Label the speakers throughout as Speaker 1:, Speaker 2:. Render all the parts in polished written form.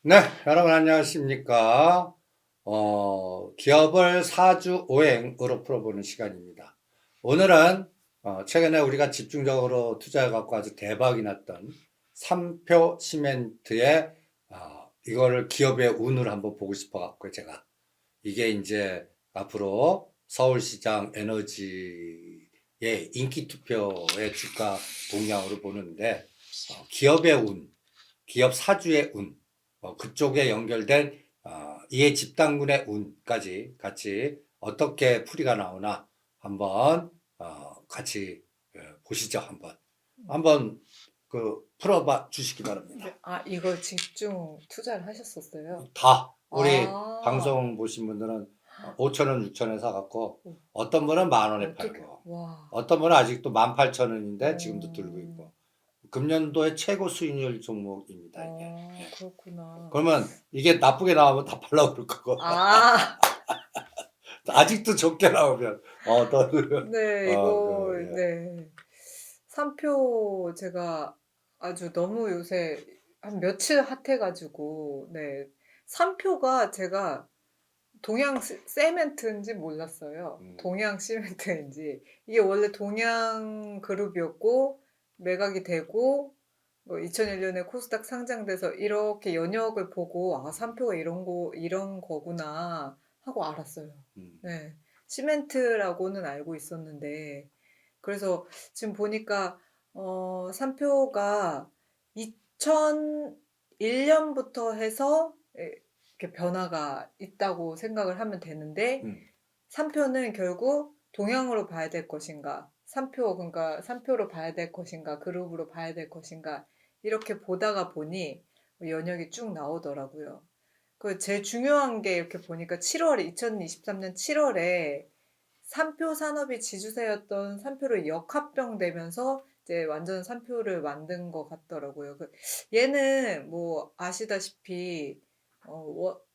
Speaker 1: 네, 여러분 안녕하십니까? 기업을 사주 오행으로 풀어보는 시간입니다. 오늘은 최근에 우리가 집중적으로 투자해 갖고 아주 대박이 났던 삼표 시멘트의 이거를 기업의 운을 한번 보고 싶어 갖고 제가 이게 이제 앞으로 서울시장 에너지의 인기 투표의 주가 동향으로 보는데 기업의 운, 기업 사주의 운, 그쪽에 연결된 이해 집단군의 운까지 같이 어떻게 풀이가 나오나 한번 같이 보시죠. 한번 그 풀어봐 주시기 바랍니다.
Speaker 2: 이거 집중 투자를 하셨었어요?
Speaker 1: 다 우리
Speaker 2: 아,
Speaker 1: 방송 보신 분들은 5천 원, 6천 원 사갖고
Speaker 2: 어,
Speaker 1: 어떤 분은 만 원에
Speaker 2: 어떻게,
Speaker 1: 팔고
Speaker 2: 와,
Speaker 1: 어떤 분은 아직도 18,000원인데 지금도 들고
Speaker 2: 어,
Speaker 1: 있고 금년도의 최고 수익률 종목입니다 이게.
Speaker 2: 그렇구나.
Speaker 1: 그러면 이게 나쁘게 나오면 다 팔라고 그럴 거고
Speaker 2: 아,
Speaker 1: 아직도 좋게 나오면 너는
Speaker 2: 네, 이거,
Speaker 1: 예.
Speaker 2: 네. 3표 제가 아주 너무 요새 한 며칠 핫해가지고, 네. 3표가 제가 동양 세멘트인지 몰랐어요.
Speaker 1: 음,
Speaker 2: 동양 시멘트인지. 이게 원래 동양 그룹이었고, 매각이 되고, 뭐 2001년에 코스닥 상장돼서 이렇게 연역을 보고, 삼표가 이런 거구나 하고 알았어요.
Speaker 1: 음,
Speaker 2: 네. 시멘트라고는 알고 있었는데, 그래서 지금 보니까, 삼표가 2001년부터 해서 이렇게 변화가 있다고 생각을 하면 되는데,
Speaker 1: 음,
Speaker 2: 3표는 결국 동향으로 봐야 될 것인가, 3표, 그러니까 3표로 봐야 될 것인가, 그룹으로 봐야 될 것인가, 이렇게 보다가 보니 연역이 쭉 나오더라고요. 그 제일 중요한 게 이렇게 보니까 7월에, 2023년 7월에 3표 산업이 지주세였던 3표로 역합병되면서 이제 완전 3표를 만든 것 같더라고요. 얘는 뭐 아시다시피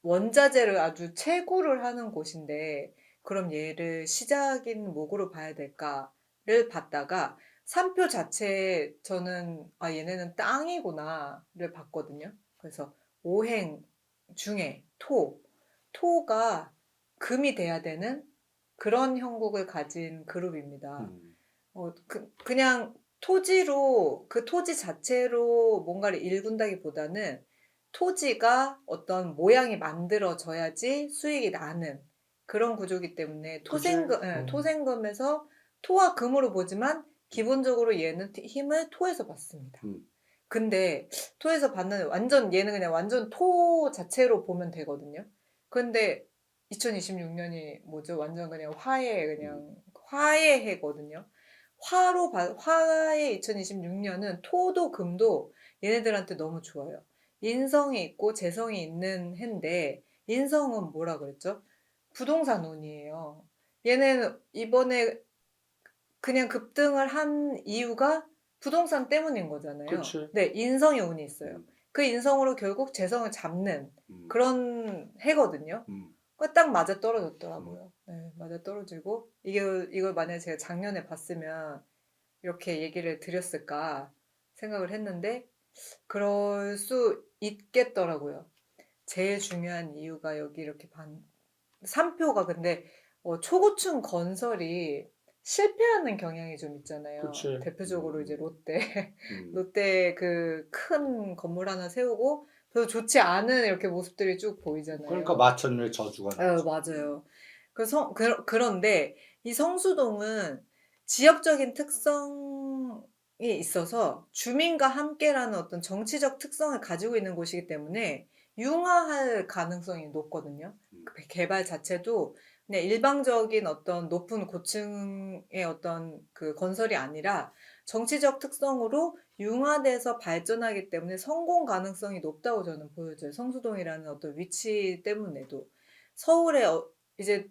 Speaker 2: 원자재를 아주 채굴을 하는 곳인데, 그럼 얘를 시작인 목으로 봐야 될까를 봤다가 3표 자체에 저는 얘네는 땅이구나를 봤거든요. 그래서 오행 중에 토가 금이 돼야 되는 그런 형국을 가진 그룹입니다.
Speaker 1: 음,
Speaker 2: 그냥 토지로, 그 토지 자체로 뭔가를 일군다기보다는 토지가 어떤 모양이 만들어져야지 수익이 나는 그런 구조이기 때문에
Speaker 1: 그치?
Speaker 2: 토생금에서 토와 금으로 보지만 기본적으로 얘는 힘을 토에서 받습니다.
Speaker 1: 음,
Speaker 2: 근데 토에서 받는 완전 얘는 그냥 완전 토 자체로 보면 되거든요. 근데 2026년이 뭐죠? 완전 그냥
Speaker 1: 음,
Speaker 2: 화의 해거든요. 화의 2026년은 토도 금도 얘네들한테 너무 좋아요. 인성이 있고 재성이 있는 해인데, 인성은 뭐라 그랬죠? 부동산 운이에요. 얘는 이번에 그냥 급등을 한 이유가 부동산 때문인 거잖아요.
Speaker 1: 그치?
Speaker 2: 네, 인성의 운이 있어요.
Speaker 1: 음,
Speaker 2: 그 인성으로 결국 재성을 잡는
Speaker 1: 음,
Speaker 2: 그런 해거든요.
Speaker 1: 음,
Speaker 2: 딱 맞아
Speaker 1: 음,
Speaker 2: 떨어졌더라고요. 네, 맞아 떨어지고 이걸 만약에 제가 작년에 봤으면 이렇게 얘기를 드렸을까 생각을 했는데, 그럴 수 있겠더라고요. 제일 중요한 이유가 여기 이렇게 3표가 근데 초고층 건설이 실패하는 경향이 좀 있잖아요.
Speaker 1: 그치?
Speaker 2: 대표적으로 이제 롯데.
Speaker 1: 음.
Speaker 2: 롯데 그 큰 건물 하나 세우고 별로 좋지 않은 이렇게 모습들이 쭉
Speaker 1: 그러니까
Speaker 2: 보이잖아요.
Speaker 1: 마천루의 저주가 나죠.
Speaker 2: 맞아요. 그런데 이 성수동은 지역적인 특성이 있어서 주민과 함께라는 어떤 정치적 특성을 가지고 있는 곳이기 때문에 융화할 가능성이 높거든요.
Speaker 1: 음,
Speaker 2: 그 개발 자체도 그냥 일방적인 어떤 높은 고층의 어떤 그 건설이 아니라 정치적 특성으로 융화돼서 발전하기 때문에 성공 가능성이 높다고 저는 보여져요. 성수동이라는 어떤 위치 때문에도. 서울에 이제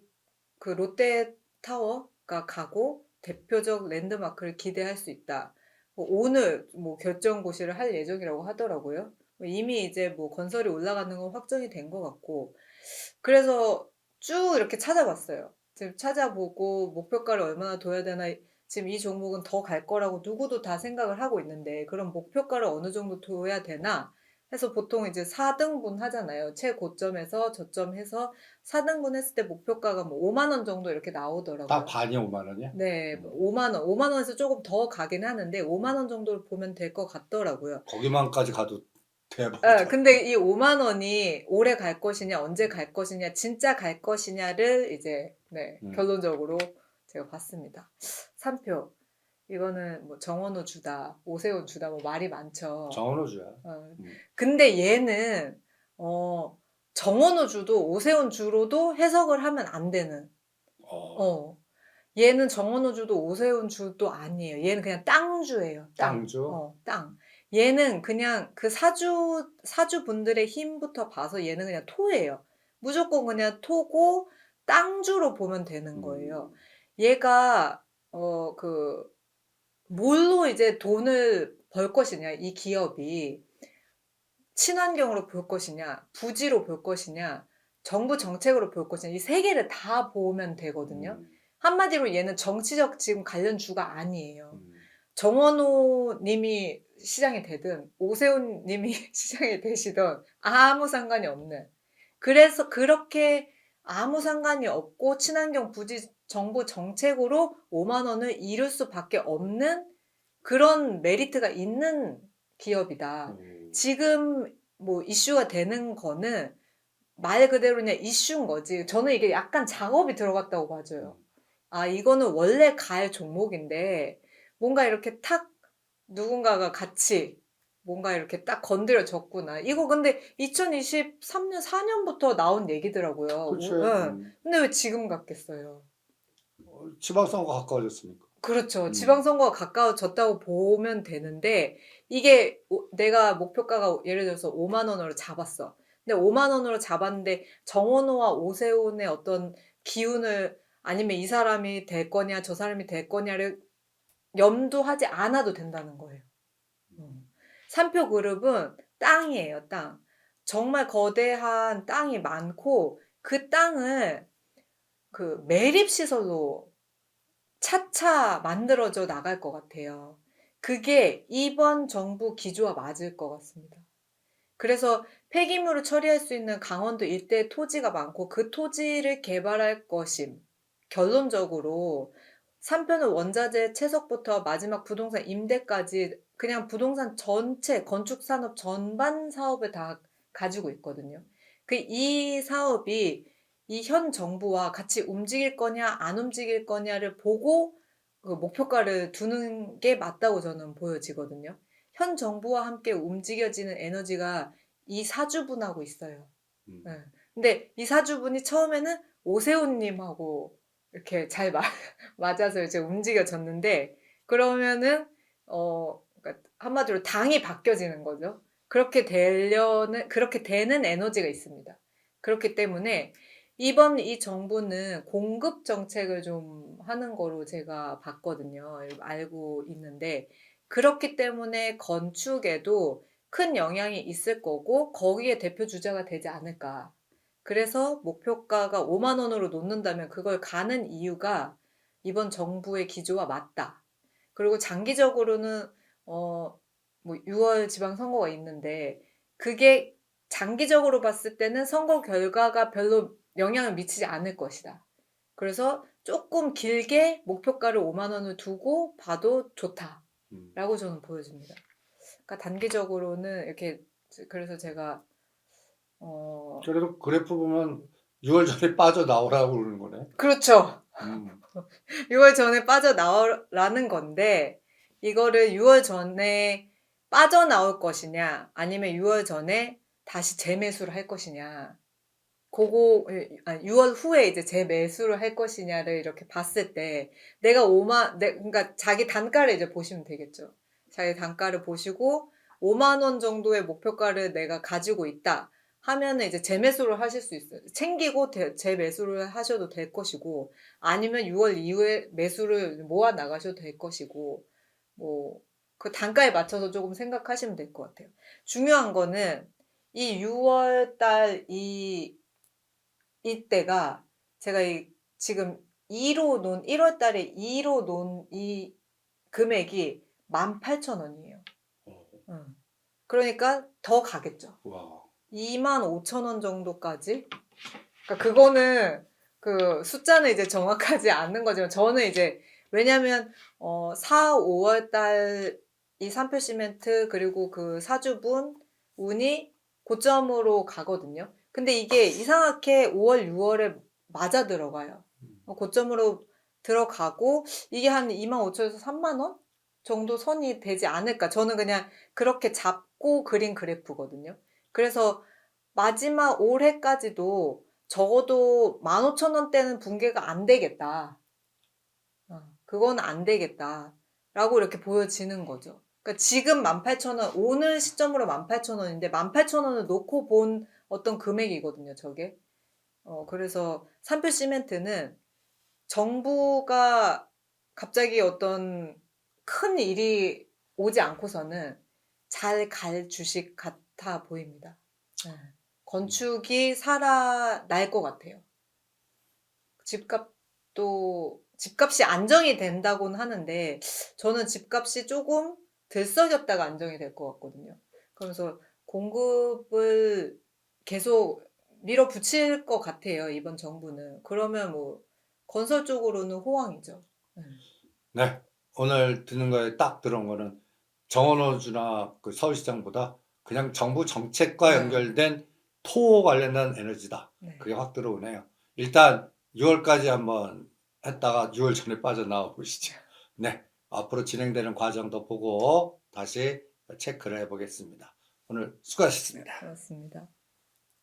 Speaker 2: 그 롯데타워가 가고 대표적 랜드마크를 기대할 수 있다. 오늘 뭐 결정고시를 할 예정이라고 하더라고요. 이미 이제 뭐 건설이 올라가는 건 확정이 된 것 같고, 그래서 쭉 이렇게 찾아봤어요. 지금 찾아보고 목표가를 얼마나 둬야 되나, 지금 이 종목은 더 갈 거라고 누구도 다 생각을 하고 있는데, 그럼 목표가를 어느 정도 둬야 되나 해서 보통 이제 4등분 하잖아요. 최고점에서 저점해서 4등분 했을 때 목표가가 뭐 5만 원 정도 이렇게
Speaker 1: 딱
Speaker 2: 나오더라고요.
Speaker 1: 반이 5만 원이야?
Speaker 2: 네.
Speaker 1: 음.
Speaker 2: 5만 원, 5만 원에서 조금 더 가긴 하는데 5만 원 정도를 보면 될 것 같더라고요.
Speaker 1: 거기만까지 가도
Speaker 2: 예.
Speaker 1: 대박이다.
Speaker 2: 근데 이 5만 원이 오래 갈 것이냐, 언제 갈 것이냐, 진짜 갈 것이냐를 이제 네, 결론적으로 제가 봤습니다. 3표. 이거는 뭐 정원호 주다, 오세훈 주다 뭐 말이 많죠.
Speaker 1: 정원호주야.
Speaker 2: 근데 얘는 정원호 주도 오세훈 주로도 해석을 하면 안 되는. 얘는 정원호 주도 오세훈 주도 아니에요. 얘는 그냥 땅주예요. 땅.
Speaker 1: 땅주?
Speaker 2: 땅. 얘는 그냥 그 사주분들의 힘부터 봐서 얘는 그냥 토예요. 무조건 그냥 토고 땅주로 보면 되는 거예요. 얘가 뭘로 이제 돈을 벌 것이냐, 이 기업이 친환경으로 볼 것이냐, 부지로 볼 것이냐, 정부 정책으로 볼 것이냐, 이 세 개를 다 보면 되거든요. 한마디로 얘는 정치적 지금 관련주가 아니에요. 정원호 님이 시장이 되든 오세훈 님이 시장이 되시든 아무 상관이 없는. 그래서 그렇게 아무 상관이 없고 친환경 부지 정부 정책으로 5만 원을 이룰 수밖에 없는 그런 메리트가 있는 기업이다. 지금 뭐 이슈가 되는 거는 말 그대로 그냥 이슈인 거지. 저는 이게 약간 작업이 들어갔다고 봐줘요. 아, 이거는 원래 갈 종목인데 뭔가 이렇게 탁 누군가가 같이 뭔가 이렇게 딱 건드려 줬구나. 이거 근데 2023년 4년부터 나온 얘기더라고요.
Speaker 1: 그치.
Speaker 2: 근데 왜 지금 같겠어요?
Speaker 1: 지방선거 가까워졌으니까.
Speaker 2: 그렇죠. 지방선거가 가까워졌다고 보면 되는데 이게 내가 목표가가 예를 들어서 5만 원으로 잡았어. 근데 5만 원으로 잡았는데 정원호와 오세훈의 어떤 기운을 아니면 이 사람이 될 거냐 저 사람이 될 거냐를 염두하지 않아도 된다는 거예요. 3표 그룹은 땅이에요, 땅. 정말 거대한 땅이 많고 그 땅을 그 매립시설로 차차 만들어져 나갈 것 같아요. 그게 이번 정부 기조와 맞을 것 같습니다. 그래서 폐기물을 처리할 수 있는 강원도 일대 토지가 많고 그 토지를 개발할 것임. 결론적으로 3편은 원자재 채석부터 마지막 부동산 임대까지 그냥 부동산 전체 건축산업 전반 사업을 다 가지고 있거든요. 이 사업이 이 현 정부와 같이 움직일 거냐 안 움직일 거냐를 보고 그 목표가를 두는 게 맞다고 저는 보여지거든요. 현 정부와 함께 움직여지는 에너지가 이 사주분하고 있어요. 네. 근데 이 사주분이 처음에는 오세훈님하고 이렇게 잘 맞아서 이제 움직여졌는데 그러면은 그러니까 한마디로 당이 바뀌어지는 거죠. 그렇게 되는 에너지가 있습니다. 그렇기 때문에 이번 이 정부는 공급 정책을 좀 하는 거로 제가 봤거든요. 알고 있는데 그렇기 때문에 건축에도 큰 영향이 있을 거고 거기에 대표 주자가 되지 않을까. 그래서 목표가가 5만 원으로 놓는다면 그걸 가는 이유가 이번 정부의 기조와 맞다. 그리고 장기적으로는 뭐 6월 지방선거가 있는데 그게 장기적으로 봤을 때는 선거 결과가 별로 영향을 미치지 않을 것이다. 그래서 조금 길게 목표가를 5만 원을 두고 봐도 좋다라고 저는 보여집니다. 그러니까 단기적으로는 이렇게 그래서 제가
Speaker 1: 그래도 그래프 보면 6월 전에 빠져나오라고 그러는 거네.
Speaker 2: 그렇죠. 6월 전에 빠져나오라는 건데 이거를 6월 전에 빠져나올 것이냐 아니면 6월 전에 다시 재매수를 할 것이냐 그거 6월 후에 이제 재매수를 할 것이냐를 이렇게 봤을 때 내가 그러니까 자기 단가를 이제 보시면 되겠죠. 자기 단가를 보시고 5만 원 정도의 목표가를 내가 가지고 있다 하면은 이제 재매수를 하실 수 있어요. 챙기고 재매수를 하셔도 될 것이고 아니면 6월 이후에 매수를 모아 나가셔도 될 것이고 뭐 그 단가에 맞춰서 조금 생각하시면 될 것 같아요. 중요한 거는 이 6월 달 이때가 제가 지금 1월 달에 2로 논 이 금액이 18,000원이에요. 그러니까 더 가겠죠.
Speaker 1: 와.
Speaker 2: 25,000원 정도까지. 그러니까 그거는 그 숫자는 이제 정확하지 않는 거지만 저는 이제 왜냐면 4, 5월 달 이 산표 시멘트 그리고 그 사주분 운이 고점으로 가거든요. 근데 이게 이상하게 5월, 6월에 맞아 들어가요. 고점으로 들어가고 이게 한 25,000원에서 3만 원 정도 선이 되지 않을까. 저는 그냥 그렇게 잡고 그린 그래프거든요. 그래서 마지막 올해까지도 적어도 15,000원대는 붕괴가 안 되겠다. 그건 안 되겠다. 라고 이렇게 보여지는 거죠. 그러니까 지금 18,000원, 오늘 시점으로 18,000원인데 18,000원을 놓고 본 어떤 금액이거든요, 저게. 그래서 산표 시멘트는 정부가 갑자기 어떤 큰 일이 오지 않고서는 잘 갈 주식 같아 보입니다. 네. 건축이 살아날 것 같아요. 집값이 안정이 된다고는 하는데 저는 집값이 조금 들썩였다가 안정이 될 것 같거든요. 그러면서 공급을 계속 밀어붙일 것 같아요, 이번 정부는. 그러면 뭐 건설 쪽으로는 호황이죠.
Speaker 1: 네. 오늘 듣는 거에 딱 들어온 거는 정원호주나 그 서울시장보다 그냥 정부 정책과
Speaker 2: 네.
Speaker 1: 연결된 토 관련된 에너지다.
Speaker 2: 네.
Speaker 1: 그게 확 들어오네요. 일단 6월까지 한번 했다가 6월 전에 빠져나와 보시죠. 네. 앞으로 진행되는 과정도 보고 다시 체크를 해보겠습니다. 오늘 수고하셨습니다.
Speaker 2: 그렇습니다.